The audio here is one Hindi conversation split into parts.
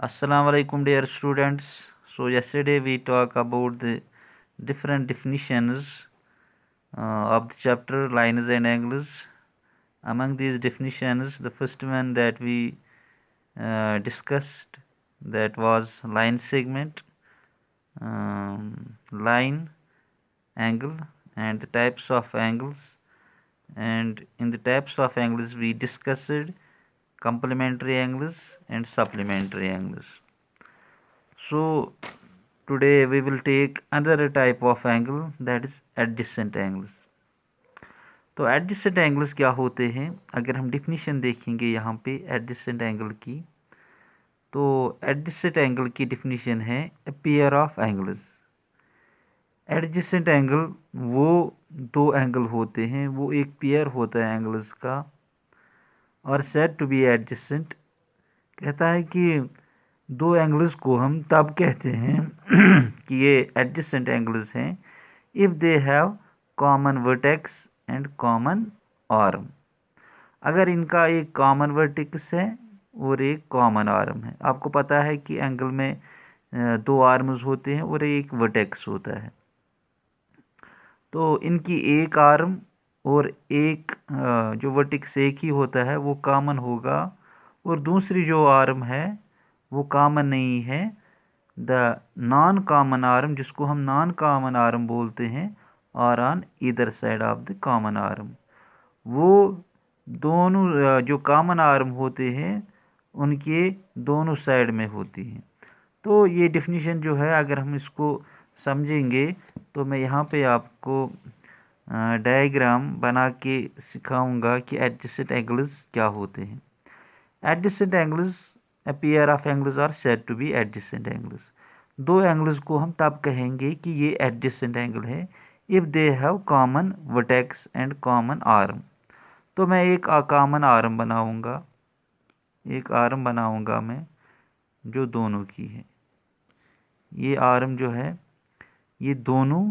Assalamu alaikum dear students. So yesterday we talked about the different definitions of the chapter lines and angles. Among these definitions, the first one that we discussed that was line segment, line, angle, and the types of angles. And in the types of angles we discussed complementary angles and supplementary angles. So today we will take another type of angle, that is adjacent angles. तो एडजेसेंट एंगल्स क्या होते हैं? अगर हम डिफिनीशन देखेंगे यहाँ पे एडजेसेंट एंगल की, तो एडजेसेंट एंगल की डिफिनीशन है ए pair of angles. Adjacent angle वो दो एंगल होते हैं, वो एक पेयर होता है एंगल्स का, और सेड टू बी एडजेसेंट कहता है कि दो एंगल्स को हम तब कहते हैं कि ये एडजेसेंट एंगल्स हैं if they have common vertex and common arm. अगर इनका एक कॉमन वर्टेक्स है और एक कॉमन आर्म है। आपको पता है कि एंगल में दो आर्म्स होते हैं और एक वर्टेक्स होता है, तो इनकी एक आर्म और एक जो वर्टेक्स एक ही होता है वो कॉमन होगा, और दूसरी जो आर्म है वो कॉमन नहीं है। द नॉन कॉमन आर्म, जिसको हम नॉन कॉमन आर्म बोलते हैं, are on either side of the common arm. वो दोनों जो कॉमन आर्म होते हैं उनके दोनों साइड में होती हैं। तो ये डिफिनीशन जो है, अगर हम इसको समझेंगे तो मैं यहाँ पे आपको डायग्राम बना के सिखाऊंगा कि एडजेसेंट एंगल्स क्या होते हैं। Adjacent angles, a pair of angles are said to be adjacent angles. दो एंगल्स को हम तब कहेंगे कि ये एडजेसेंट एंगल है if they have common vertex and common arm. तो मैं एक कॉमन आर्म बनाऊंगा, एक आर्म बनाऊंगा मैं जो दोनों की है। ये आर्म जो है ये दोनों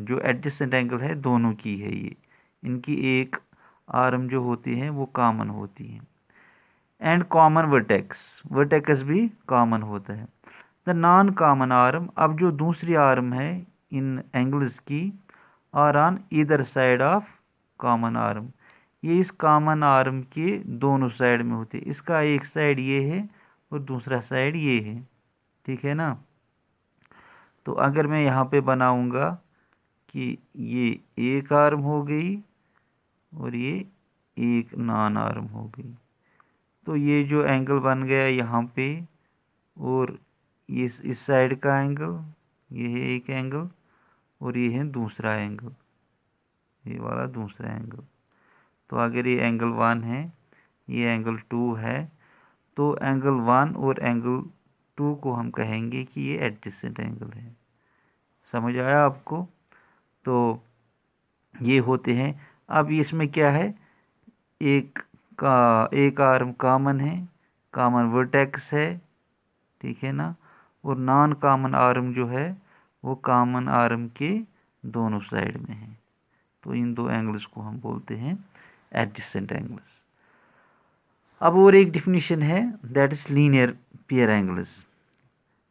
जो एडजेसेंट एंगल है दोनों की है। ये इनकी एक आर्म जो होती है वो कॉमन होती है। एंड कॉमन वर्टेक्स, वर्टेक्स भी कॉमन होता है। द नॉन कॉमन आर्म, अब जो दूसरी आर्म है इन एंगल्स की, are on either side of common arm. ये इस कॉमन आर्म के दोनों साइड में होती है। इसका एक साइड ये है और दूसरा साइड ये है, ठीक है ना। तो अगर मैं यहाँ पे बनाऊंगा कि ये एक आर्म हो गई और ये एक नॉन आर्म हो गई, तो ये जो एंगल बन गया यहाँ पे, और इस साइड का एंगल, ये है एक एंगल, और ये है दूसरा एंगल, ये वाला दूसरा एंगल। तो अगर ये एंगल 1 है, ये एंगल 2 है, तो एंगल 1 और एंगल 2 को हम कहेंगे कि ये एडजेसेंट एंगल है। समझ आया आपको? तो ये होते हैं। अब इसमें क्या है, एक आर्म कॉमन है, कॉमन वर्टेक्स है, ठीक है ना, और नॉन कॉमन आर्म जो है वो कॉमन आर्म के दोनों साइड में है। तो इन दो एंगल्स को हम बोलते हैं एडजेसेंट एंगल्स। अब और एक डिफिनीशन है, that is linear pair angles.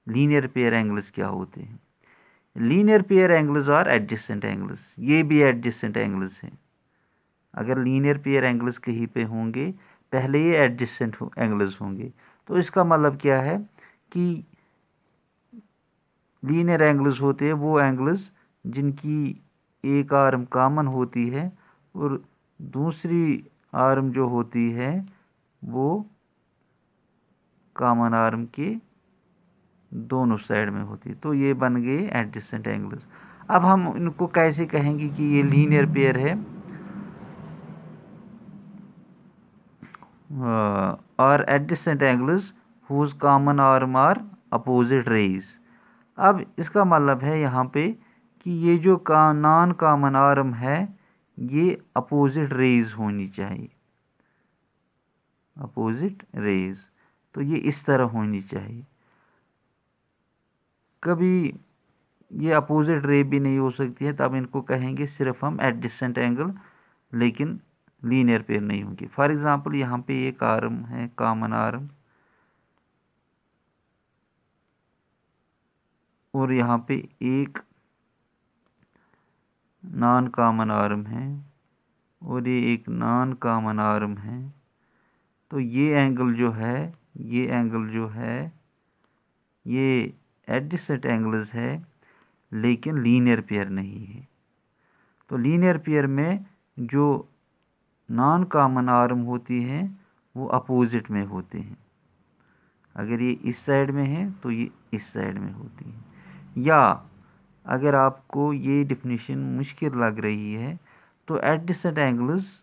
Linear pair angles क्या होते हैं? Linear pair angles are adjacent angles. ये भी एडजेसेंट एंगल्स हैं। अगर लीनियर पेयर एंगल्स कहीं पे होंगे, पहले ये एडजेसेंट एंगल्स होंगे। तो इसका मतलब क्या है कि लीनियर एंगल्स होते हैं वो एंगल्स जिनकी एक आर्म कॉमन होती है और दूसरी आर्म जो होती है वो कॉमन आर्म के दोनों साइड में होती है। तो ये बन गए एडजेसेंट एंगल्स। अब हम इनको कैसे कहेंगे कि ये लीनियर पेयर है? और adjacent angles whose common arm are opposite rays. अब इसका मतलब है यहाँ पे कि ये जो नॉन कॉमन आर्म है ये अपोजिट रेज होनी चाहिए, अपोजिट रेज। तो ये इस तरह होनी चाहिए। कभी ये अपोजिट रे भी नहीं हो सकती है, तब इनको कहेंगे सिर्फ हम एडजेसेंट एंगल, लेकिन लीनियर पेयर नहीं होंगे। फॉर एग्जांपल यहाँ पे एक आर्म है कॉमन आर्म, और यहाँ पे एक नॉन कॉमन आर्म है और ये एक नॉन कॉमन आर्म है। तो ये एंगल जो है, ये एडजेसेंट एंगल्स है लेकिन लीनियर पेयर नहीं है। तो लीनियर पेयर में जो नॉन कॉमन आर्म होती हैं वो अपोजिट में होते हैं। अगर ये इस साइड में है तो ये इस साइड में होती है। या अगर आपको ये डिफिनीशन मुश्किल लग रही है तो एडजेसेंट एंगल्स,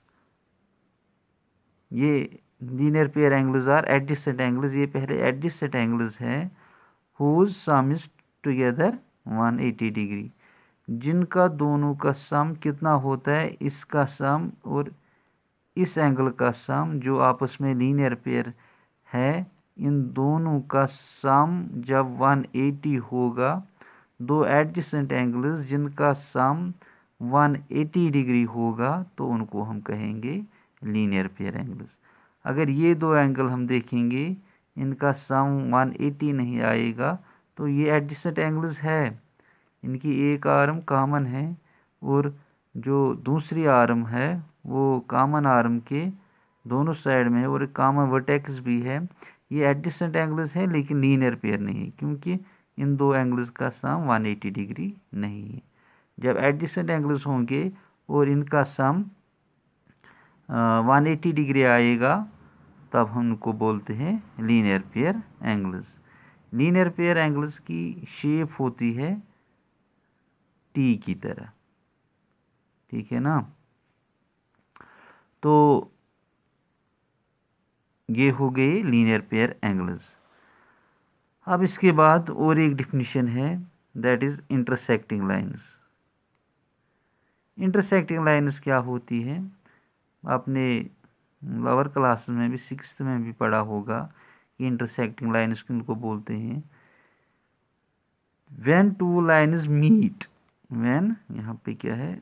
ये linear pair angles are adjacent angles, ये पहले एडजेसेंट एंगल्स हैं whose sum is together 180 degree, जिनका दोनों का सम कितना होता है, इसका सम और इस एंगल का सम जो आपस में लीनियर पेयर है, इन दोनों का सम जब 180 होगा, दो एडजेसेंट एंगल्स जिनका सम 180 डिग्री होगा तो उनको हम कहेंगे लीनियर पेयर एंगल्स। अगर ये दो एंगल हम देखेंगे इनका सम 180 नहीं आएगा तो ये एडजेसेंट एंगल्स है, इनकी एक आर्म कॉमन है और जो दूसरी आर्म है वो कॉमन आर्म के दोनों साइड में है और कॉमन वर्टेक्स भी है। ये एडजेसेंट एंगल्स है लेकिन लीनियर पेयर नहीं है क्योंकि इन दो एंगल्स का सम 180 डिग्री नहीं है। जब एडजेसेंट एंगल्स होंगे और इनका सम 180 डिग्री आएगा तब हम उनको बोलते हैं linear pair angles. Linear pair angles की शेप होती है टी की तरह, ठीक है ना। तो ये हो गए लीनियर पेयर एंगल्स। अब इसके बाद और एक डिफिनीशन है, that is intersecting lines. Intersecting lines क्या होती है, आपने लोअर क्लास में भी, सिक्स्थ में भी पढ़ा होगा कि इंटरसेक्टिंग लाइंस किनको बोलते हैं। When two lines meet, when यहाँ पे क्या है,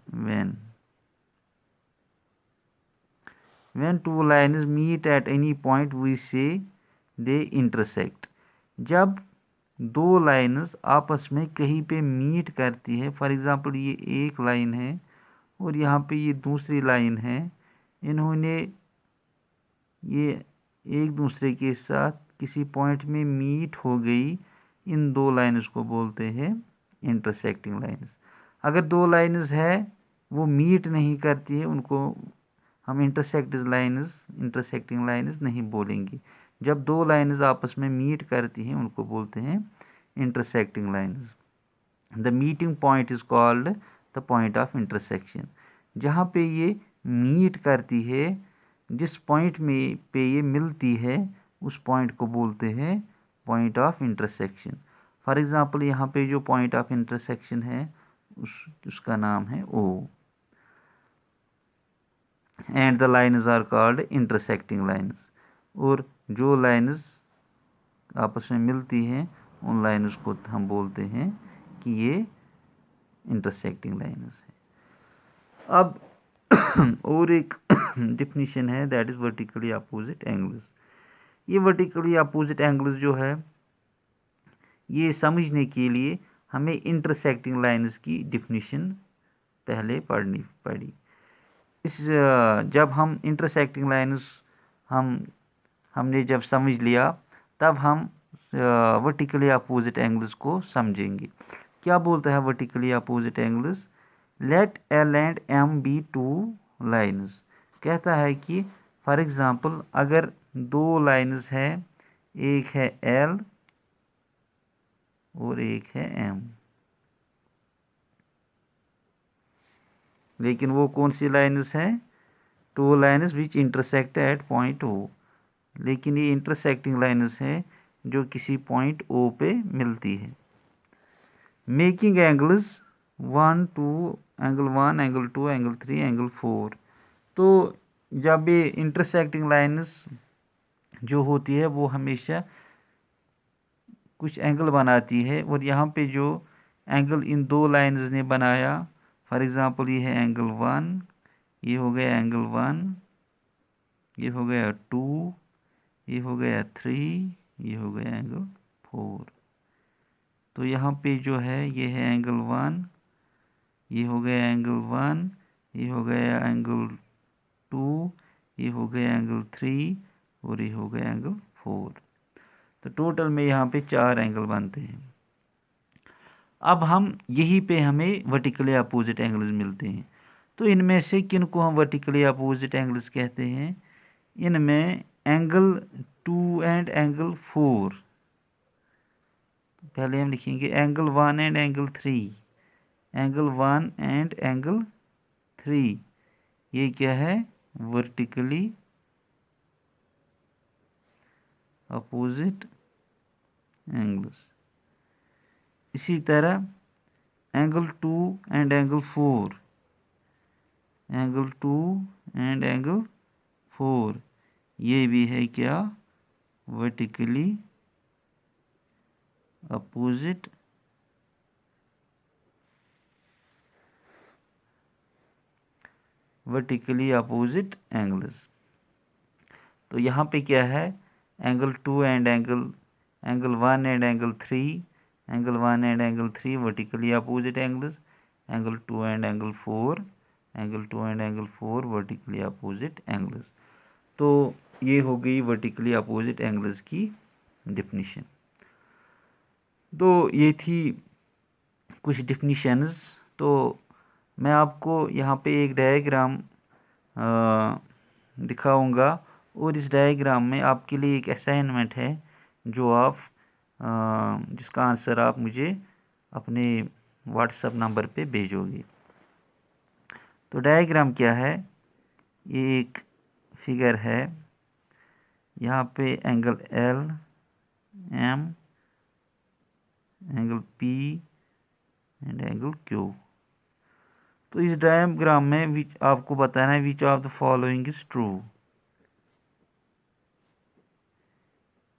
when two lines meet at any point we say they intersect. जब दो लाइंस आपस में कहीं पे मीट करती है, फॉर एग्जांपल ये एक लाइन है और यहाँ पे ये दूसरी लाइन है, इन्होंने ये एक दूसरे के साथ किसी पॉइंट में मीट हो गई, इन दो लाइन्स को बोलते हैं इंटरसेक्टिंग लाइन्स। अगर दो लाइन्स है वो मीट नहीं करती है, उनको हम इंटरसेक्टिंग लाइन्स नहीं बोलेंगे। जब दो लाइन्स आपस में मीट करती हैं उनको बोलते हैं intersecting lines. The meeting point is called the point of intersection. जहाँ पे ये मीट करती है, जिस पॉइंट में पे ये मिलती है, उस पॉइंट को बोलते हैं point of intersection. For example यहाँ पे जो पॉइंट ऑफ इंटरसेक्शन है उसका नाम है O, and the lines are called intersecting lines. और जो लाइन्स आपस में मिलती हैं उन लाइन्स को हम बोलते हैं कि ये इंटरसेक्टिंग लाइन्स है। अब और एक डिफिनीशन है, that is vertically opposite angles. ये वर्टिकली अपोजिट एंगल्स जो है, ये समझने के लिए हमें इंटरसेक्टिंग लाइन्स की डिफिनीशन पहले पढ़नी पड़ी। इस जब हम इंटरसेक्टिंग लाइन्स हमने जब समझ लिया तब हम वर्टिकली अपोजिट एंगल्स को समझेंगे। क्या बोलता है vertically opposite angles, let L and M be two lines. कहता है कि फॉर एग्जांपल अगर दो लाइन्स हैं, एक है एल और एक है एम, लेकिन वो कौन सी लाइन्स हैं, two lines which intersect at point O. लेकिन ये इंटरसेक्टिंग लाइन्स हैं जो किसी पॉइंट ओ पे मिलती है। Making angles 1 2, angle 1, angle 2, angle 3, angle 4। तो जब ये इंटरसेक्टिंग लाइन्स जो होती है वो हमेशा कुछ एंगल बनाती है, और यहाँ पे जो एंगल इन दो लाइन्स ने बनाया, फॉर एग्जांपल ये है एंगल 1, ये हो गया एंगल 1, ये हो गया 2, ये हो गया 3, ये हो गया एंगल 4। तो यहाँ पे जो है ये है एंगल 1, ये हो गया एंगल 1, ये हो गया एंगल 2, ये हो गया एंगल 3 और ये हो गया एंगल 4। तो टोटल में यहाँ पे 4 एंगल बनते हैं। अब हम यहीं पे हमें वर्टिकली अपोजिट एंगल्स मिलते हैं। तो इनमें से किन को हम वर्टिकली अपोजिट एंगल्स कहते हैं? इनमें एंगल 2 एंड एंगल 4, पहले हम लिखेंगे angle 1 and angle 3, angle 1 and angle 3, ये क्या है? Vertically opposite angles. इसी तरह angle 2 and angle 4, angle 2 and angle 4, ये भी है क्या? Vertically opposite angles. तो यहाँ पे क्या है? Angle 2 and angle 1 and angle 3, angle 1 and angle 3 vertically opposite angles, angle 2 and angle 4, angle 2 and angle 4 vertically opposite angles. तो ये हो गई वर्टिकली अपोजिट एंगल्स की डेफिनेशन। तो ये थी कुछ डेफिनेशंस। तो मैं आपको यहाँ पे एक डायग्राम दिखाऊंगा और इस डायग्राम में आपके लिए एक असाइनमेंट है जो आप जिसका आंसर आप मुझे अपने व्हाट्सएप नंबर पे भेजोगे। तो डायग्राम क्या है? ये एक फिगर है, यहाँ पे angle L M, angle P and angle Q. तो इस डायग्राम में आपको बताना है which of the following is true,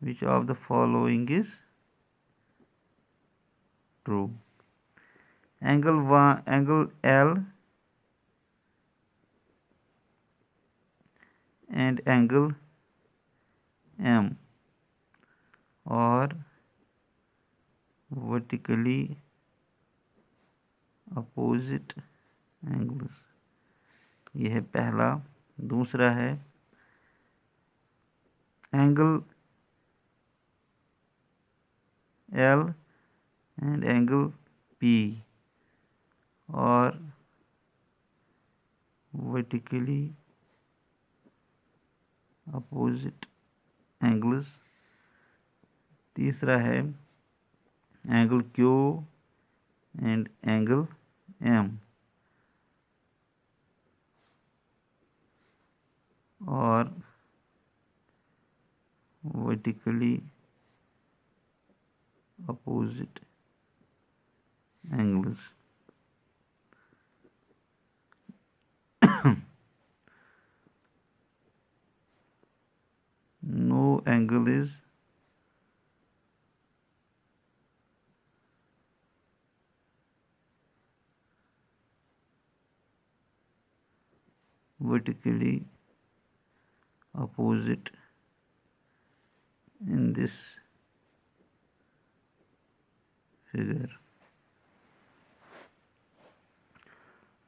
which of the following is true. Angle L and angle M और वर्टिकली अपोजिट एंगल्स, यह है पहला। दूसरा है angle L and angle P और वर्टिकली अपोजिट एंगल्स। तीसरा है angle Q and angle M और vertically opposite angles. no angle is vertically opposite in this figure।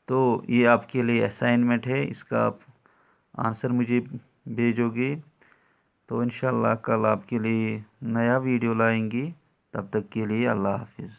तो ये आपके लिए असाइनमेंट है, इसका आप आंसर मुझे भेजोगे तो इंशाल्लाह कल आपके लिए नया वीडियो लाएंगे। तब तक के लिए अल्लाह हाफिज़।